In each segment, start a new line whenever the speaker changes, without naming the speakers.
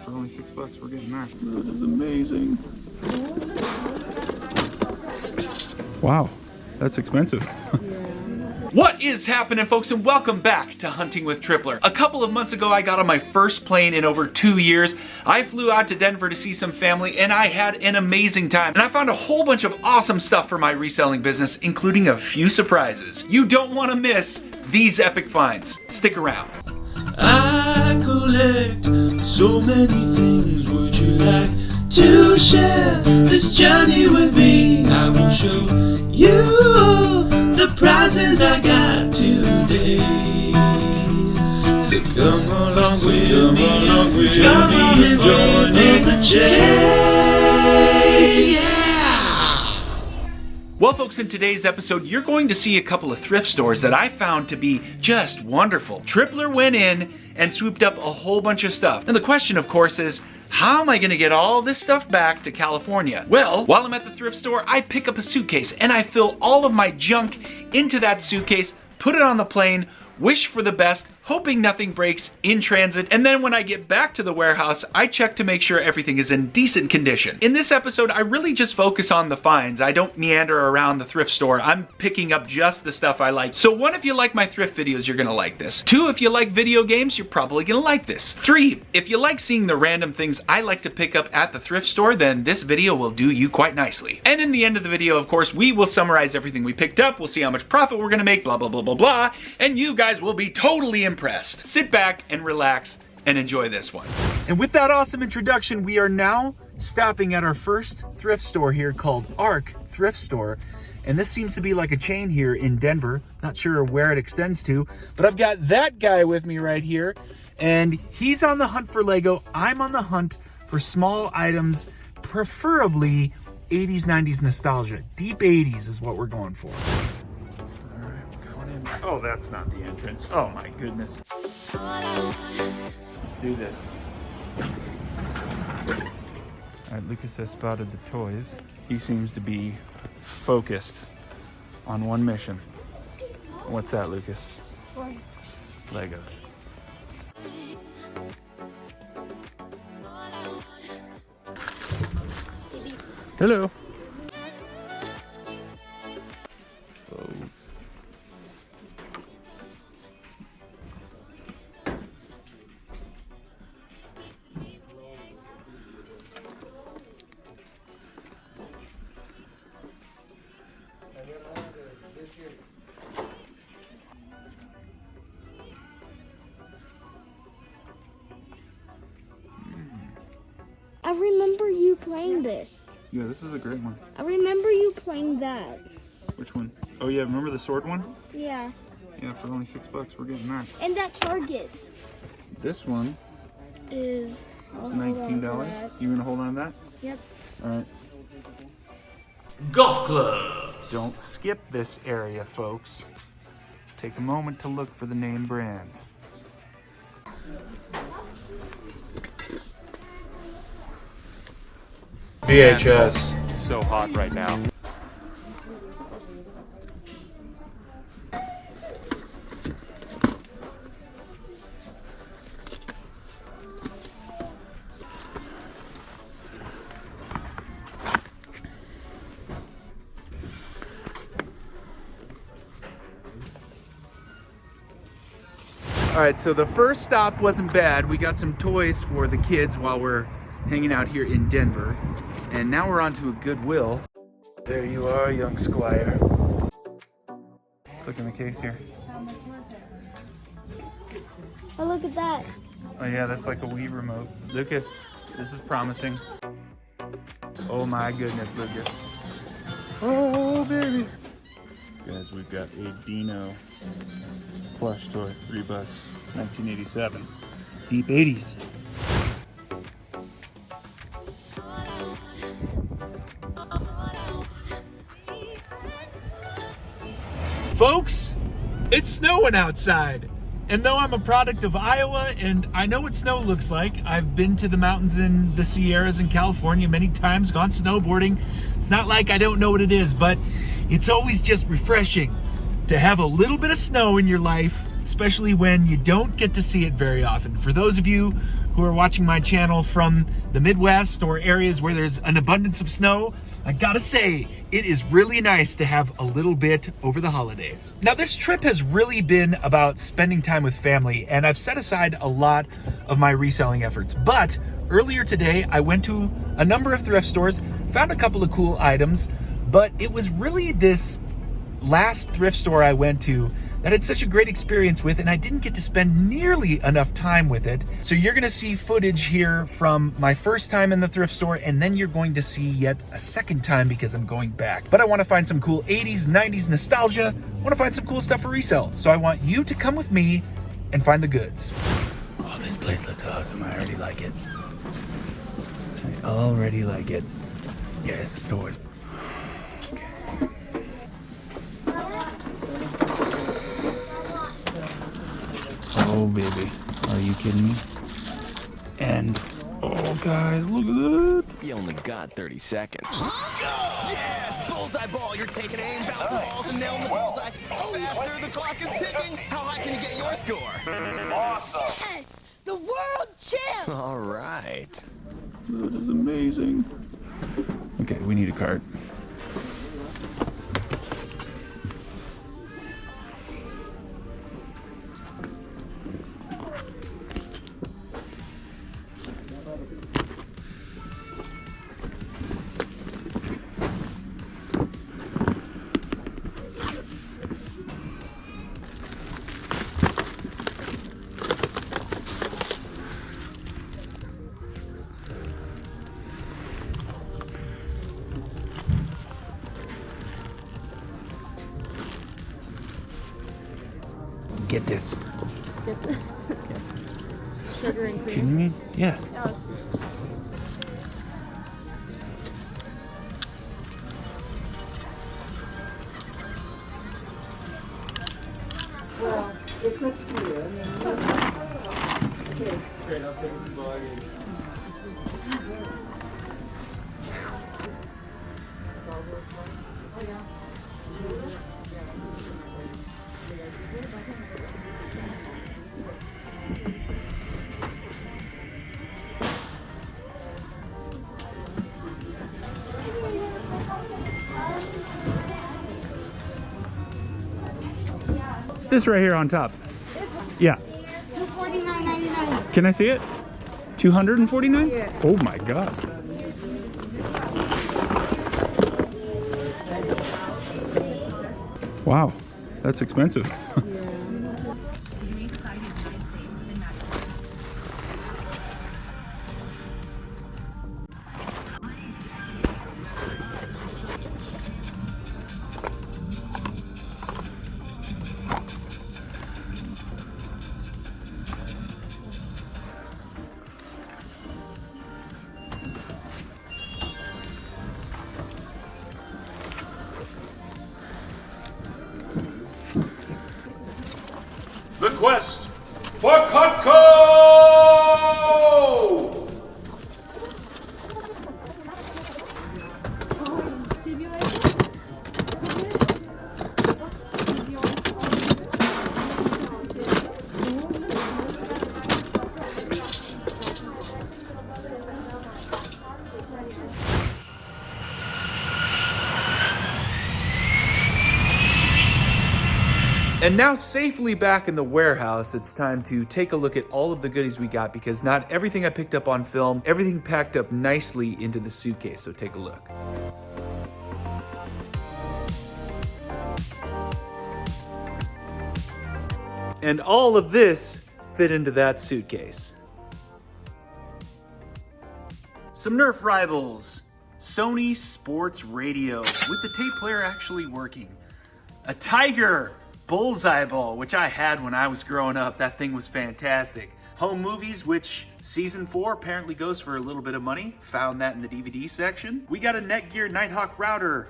for only $6, we're getting that. This is amazing. Wow, that's expensive. What is happening, folks, and welcome back to Hunting with Tripler. A couple of months ago, I got on my first plane in over 2 years. I flew out to Denver to see some family, and I had an amazing time. And I found a whole bunch of awesome stuff for my reselling business, including a few surprises. You don't want to miss these epic finds. Stick around.
I collect so many things. Would you like to share this journey with me? I will show you the prizes I got today. So come along with me, come on and join in the chase. Yeah!
Well, folks, in today's episode, you're going to see a couple of thrift stores that I found to be just wonderful. Tripler went in and swooped up a whole bunch of stuff. And the question, of course, is, how am I gonna get all this stuff back to California? Well, while I'm at the thrift store, I pick up a suitcase and I fill all of my junk into that suitcase, put it on the plane, wish for the best, hoping nothing breaks in transit, and then when I get back to the warehouse, I check to make sure everything is in decent condition. In this episode, I really just focus on the finds. I don't meander around the thrift store. I'm picking up just the stuff I like. So 1, if you like my thrift videos, you're gonna like this. 2, if you like video games, you're probably gonna like this. 3, if you like seeing the random things I like to pick up at the thrift store, then this video will do you quite nicely. And in the end of the video, of course, we will summarize everything we picked up, we'll see how much profit we're gonna make, blah, blah, blah, blah, blah, and you guys will be totally impressed. Sit back and relax and enjoy this one. And with that awesome introduction, we are now stopping at our first thrift store here called Arc Thrift Store. And this seems to be like a chain here in Denver. Not sure where it extends to, but I've got that guy with me right here. And he's on the hunt for Lego. I'm on the hunt for small items, preferably 80s, 90s nostalgia. Deep 80s is what we're going for. Oh, that's not the entrance. Oh my goodness. Let's do this. All right, Lucas has spotted the toys. He seems to be focused on one mission. What's that, Lucas? Legos. Hello. So
I remember you playing this.
yeah, this is a great one.
I remember you playing that.
Which one? Oh yeah, remember the sword one?
Yeah.
Yeah, for only $6, we're getting that.
And that Target
This one
is
is $19. You gonna hold on to that?
Yep.
All right.
Golf clubs.
Don't skip this area, folks. Take a moment to look for the name brands.
VHS. So hot right now.
All right, so the first stop wasn't bad. We got some toys for the kids while we're hanging out here in Denver. And now we're on to a Goodwill. There you are, young squire. Let's look in the case here.
Oh, look at that.
Oh yeah, that's like a Wii remote. Lucas, this is promising. Oh my goodness, Lucas. Oh baby. Guys, we've got a Dino plush toy, $3, 1987. Deep 80s. Folks, it's snowing outside. And though I'm a product of Iowa and I know what snow looks like, I've been to the mountains in the Sierras in California many times, gone snowboarding. It's not like I don't know what it is, but it's always just refreshing to have a little bit of snow in your life, especially when you don't get to see it very often. For those of you who are watching my channel from the Midwest or areas where there's an abundance of snow, I gotta say, it is really nice to have a little bit over the holidays. Now, this trip has really been about spending time with family, and I've set aside a lot of my reselling efforts. But earlier today, I went to a number of thrift stores, found a couple of cool items, but it was really this last thrift store I went to that I had such a great experience with, and I didn't get to spend nearly enough time with it. So you're gonna see footage here from my first time in the thrift store, and then you're going to see yet a second time because I'm going back. But I wanna find some cool 80s, 90s nostalgia. I wanna find some cool stuff for resale. So I want you to come with me and find the goods. Oh, this place looks awesome. I already like it. I already like it. Yes, toys. Oh, baby. Are you kidding me? And, oh, guys, look at that.
You only got 30 seconds. Yeah, it's bullseye ball. You're taking aim, bouncing balls, and nailing the bullseye. Faster, the clock is ticking. How high can you get your score?
Yes! The world champ!
All right.
That is amazing. Okay, we need a cart. Get this.
Sugar and cream.
Kidding me? Yes.
Well, it's up to you. I mean, okay.
Great, I'll take some vlogging.
This right here on top. Yeah.
$249.99.
Can I see it? 249?
Yeah.
Oh my God. Wow, that's expensive.
The quest for Cutco!
Did you like it?
And now safely back in the warehouse, it's time to take a look at all of the goodies we got, because not everything I picked up on film, everything packed up nicely into the suitcase, so take a look. And all of this fit into that suitcase. Some Nerf rivals, Sony Sports Radio with the tape player actually working, a Tiger bullseye ball, which I had when I was growing up. That thing was fantastic. Home movies, which season 4 apparently goes for a little bit of money. Found that in the DVD section. We got a Netgear Nighthawk router,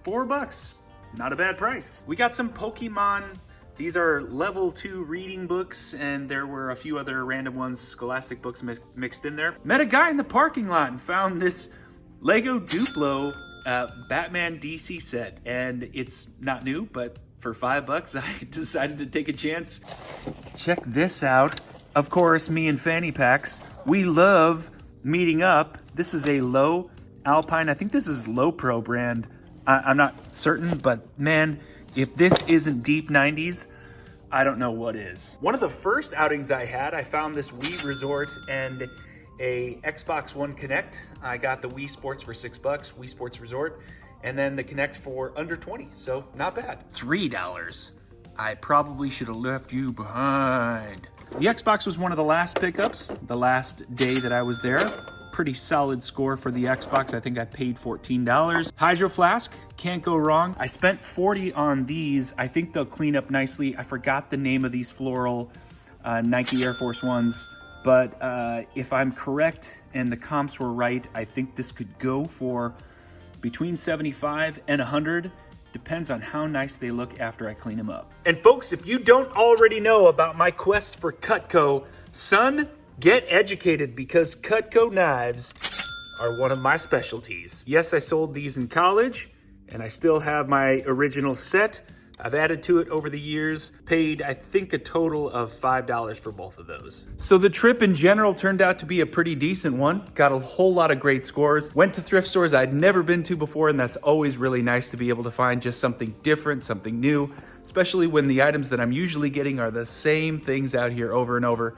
$4. Not a bad price. We got some Pokemon. These are level 2 reading books, and there were a few other random ones, Scholastic books mixed in there. Met a guy in the parking lot and found this Lego Duplo Batman DC set, and it's not new, but for $5, I decided to take a chance. Check this out. Of course, me and fanny packs We love meeting up. This is a low Alpine. I think this is Low Pro brand. I'm not certain, but man, if this isn't deep 90s, I don't know what is. One of the first outings I had, I found this Wii Resort and a Xbox One Connect. I got the Wii Sports for $6, Wii Sports Resort, and then the Connect for under 20, so not bad. $3. I probably should have left you behind. The Xbox was one of the last pickups, the last day that I was there. Pretty solid score for the Xbox. I think I paid $14. Hydro Flask, can't go wrong. I spent $40 on these. I think they'll clean up nicely. I forgot the name of these floral Nike Air Force Ones, but if I'm correct and the comps were right, I think this could go for between 75 and 100. Depends on how nice they look after I clean them up. And folks, if you don't already know about my quest for Cutco, son, get educated, because Cutco knives are one of my specialties. Yes, I sold these in college, and I still have my original set. I've added to it over the years, paid I think a total of $5 for both of those. So the trip in general turned out to be a pretty decent one. Got a whole lot of great scores. Went to thrift stores I'd never been to before, and that's always really nice to be able to find just something different, something new, especially when the items that I'm usually getting are the same things out here over and over.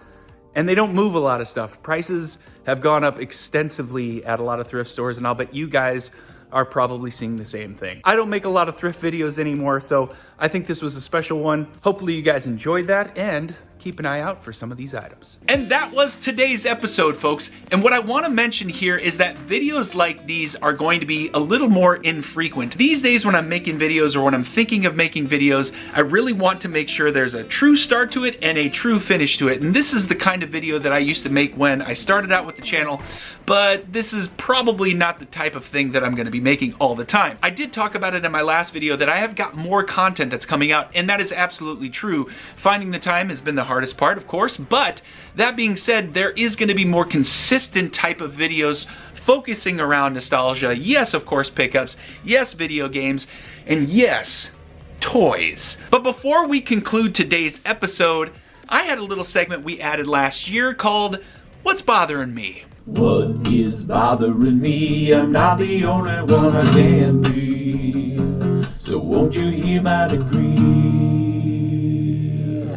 And they don't move a lot of stuff. Prices have gone up extensively at a lot of thrift stores, and I'll bet you guys are probably seeing the same thing. I don't make a lot of thrift videos anymore, so I think this was a special one. Hopefully you guys enjoyed that, and keep an eye out for some of these items. And that was today's episode, folks. And what I want to mention here is that videos like these are going to be a little more infrequent. These days when I'm making videos, or when I'm thinking of making videos, I really want to make sure there's a true start to it and a true finish to it. And this is the kind of video that I used to make when I started out with the channel, but this is probably not the type of thing that I'm going to be making all the time. I did talk about it in my last video that I have got more content that's coming out, and that is absolutely true. Finding the time has been the hardest part, of course, but that being said, there is going to be more consistent type of videos focusing around nostalgia. Yes, of course, pickups. Yes, video games. And yes, toys. But before we conclude today's episode, I had a little segment we added last year called What's Bothering Me?
What is bothering me? I'm not the only one I can be. So won't you hear my decree?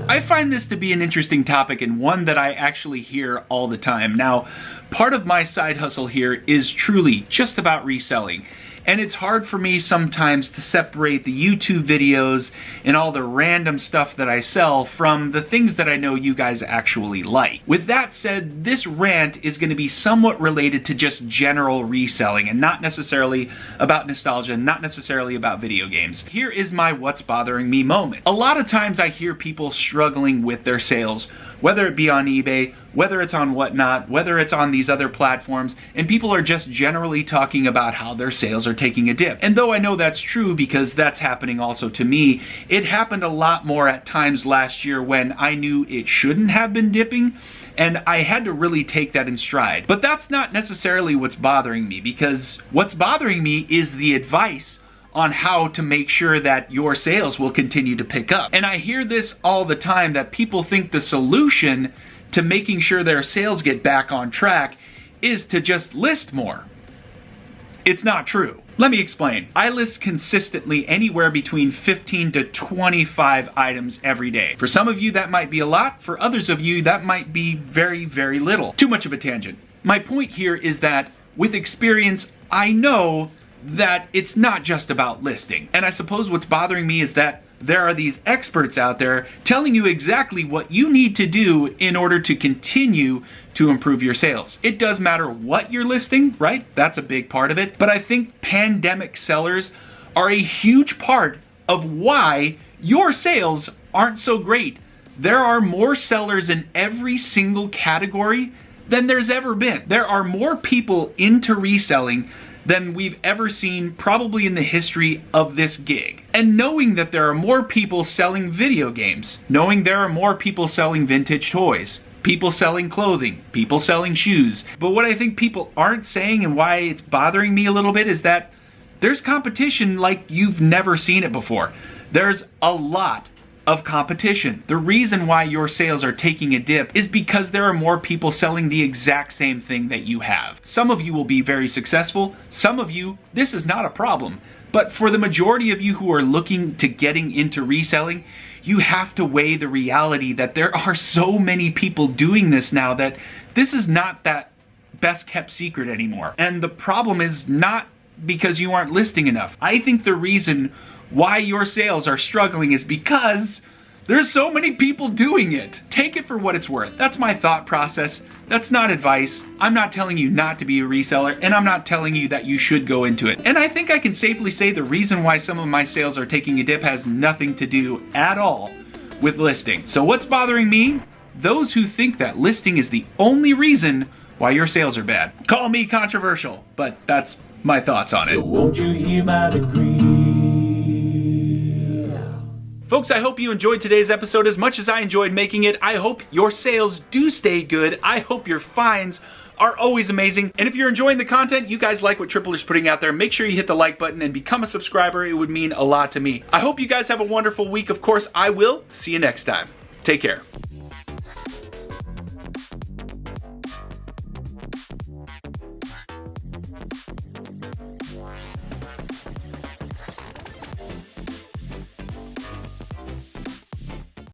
I find this to be an interesting topic, and one that I actually hear all the time. Now, part of my side hustle here is truly just about reselling. And it's hard for me sometimes to separate the YouTube videos and all the random stuff that I sell from the things that I know you guys actually like. With that said, this rant is going to be somewhat related to just general reselling and not necessarily about nostalgia, not necessarily about video games. Here is my what's bothering me moment. A lot of times I hear people struggling with their sales, whether it be on eBay, whether it's on Whatnot, whether it's on these other platforms, and people are just generally talking about how their sales are taking a dip. And though I know that's true because that's happening also to me, it happened a lot more at times last year when I knew it shouldn't have been dipping, and I had to really take that in stride. But that's not necessarily what's bothering me, because what's bothering me is the advice on how to make sure that your sales will continue to pick up. And I hear this all the time, that people think the solution to making sure their sales get back on track is to just list more. It's not true. Let me explain. I list consistently anywhere between 15 to 25 items every day. For some of you that might be a lot, for others of you that might be very, very little. Too much of a tangent. My point here is that with experience, I know that it's not just about listing. And I suppose what's bothering me is that there are these experts out there telling you exactly what you need to do in order to continue to improve your sales. It does matter what you're listing, right? That's a big part of it. But I think pandemic sellers are a huge part of why your sales aren't so great. There are more sellers in every single category than there's ever been. There are more people into reselling than we've ever seen probably in the history of this gig. And knowing that there are more people selling video games, knowing there are more people selling vintage toys, people selling clothing, people selling shoes. But what I think people aren't saying, and why it's bothering me a little bit, is that there's competition like you've never seen it before. There's a lot of competition. The reason why your sales are taking a dip is because there are more people selling the exact same thing that you have. Some of you will be very successful. Some of you, this is not a problem. But for the majority of you who are looking to getting into reselling, you have to weigh the reality that there are so many people doing this now that this is not that best kept secret anymore. And the problem is not because you aren't listing enough. I think the reason why your sales are struggling is because there's so many people doing it. Take it for what it's worth. That's my thought process. That's not advice. I'm not telling you not to be a reseller, and I'm not telling you that you should go into it. And I think I can safely say the reason why some of my sales are taking a dip has nothing to do at all with listing. So what's bothering me? Those who think that listing is the only reason why your sales are bad. Call me controversial, but that's my thoughts on
So
it.
won't you hear my decree?
Folks, I hope you enjoyed today's episode as much as I enjoyed making it. I hope your sales do stay good. I hope your finds are always amazing. And if you're enjoying the content, you guys like what Tripler's putting out there, make sure you hit the like button and become a subscriber. It would mean a lot to me. I hope you guys have a wonderful week. Of course, I will. See you next time. Take care.